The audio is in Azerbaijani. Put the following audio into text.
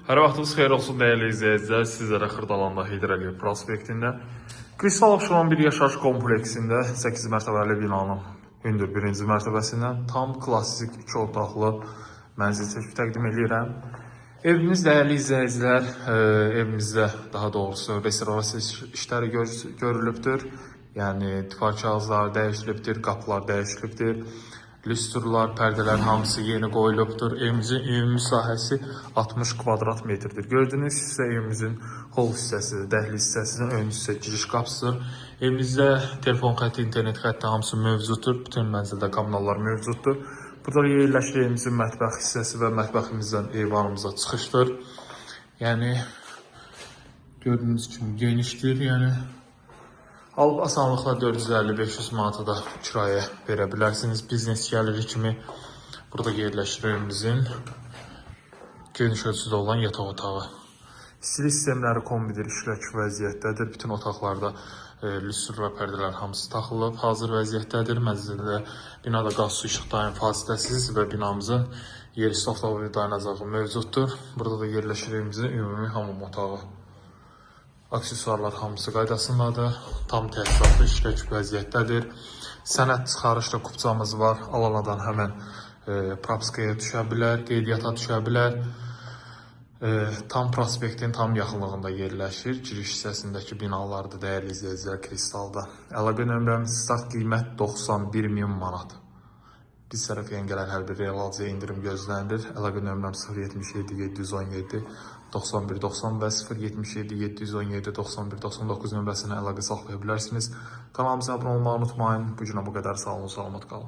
Hər vaxtınız xeyir olsun dəyərli izləyicilər. Sizlərə Xırdalanda Heydər Əliyev prospektində Kristal Abşeron bir yaşayış kompleksində 8 mərtəbəli binanın hündür birinci mərtəbəsindən tam klassik 2 otaqlı mənzil çəkib təqdim edirəm. Evimiz dəyərli izləyicilər, evimizdə daha doğrusu restorasiya işləri görülübdür. Yəni divar kağızları dəyişilibdir, qapılar dəyişilibdir. Lüstrlar, pərdələr hamısı yeni qoyulubdur. Evimizin ümumi sahəsi 60 kvadrat metrdir. Gördüyünüz hissə evimizin hol hissəsidir, dəhliz hissəsinin ön hissə giriş qapısıdır. Evimizdə telefon xətti, internet xətti hamısı mövcuddur. Bütün mənzildə kommunallar mövcuddur. Burada yerləşir evimizin mətbəx hissəsi və mətbəximizdən eyvanımıza çıxışdır. Yəni gördüyünüz kimi genişdir. Yəni alıb asanlıqla 450-500 manata da kirayə verə bilərsiniz. Biznes gəliri kimi burada yerləşir evimizin geniş ölçüdə olan yataq otağı. İstilik sistemləri kombidir, işlək vəziyyətdədir. Bütün otaqlarda lüstr və pərdələr hamısı taxılıb, hazır vəziyyətdədir. Mənzildə binada qaz, su, işıq daim fasiləsiz və binamızın yerüstü avtomobil dayanacağı mövcuddur. Burada da yerləşir evimizin ümumi hamam otağı. Aksesuarlar hamısı qaydasındadır. Tam təsisatlı işlək vəziyyətdədir. Sənəd çıxarışlı kupçamız var. Alanadan həmən propiskaya düşə bilər, qeydiyyata düşə bilər. Tam prospektin tam yaxınlığında yerləşir. Giriş hissəsindəki binalardır dəyərli izləyicilər Kristalda. Əlaqə nömrəmiz start qiymət 91.000 manat. Biz tərəfindən gələn hər bir real alıcıya indirim gözlənilir. Əlaqə nömrəm 077 717 91 90 və 077 717 91 99 nömrəsinə əlaqə saxlaya bilərsiniz. Kanalımıza abunə olmağı unutmayın. Bu günə bu qədər. Sağ olun, salamat qalın.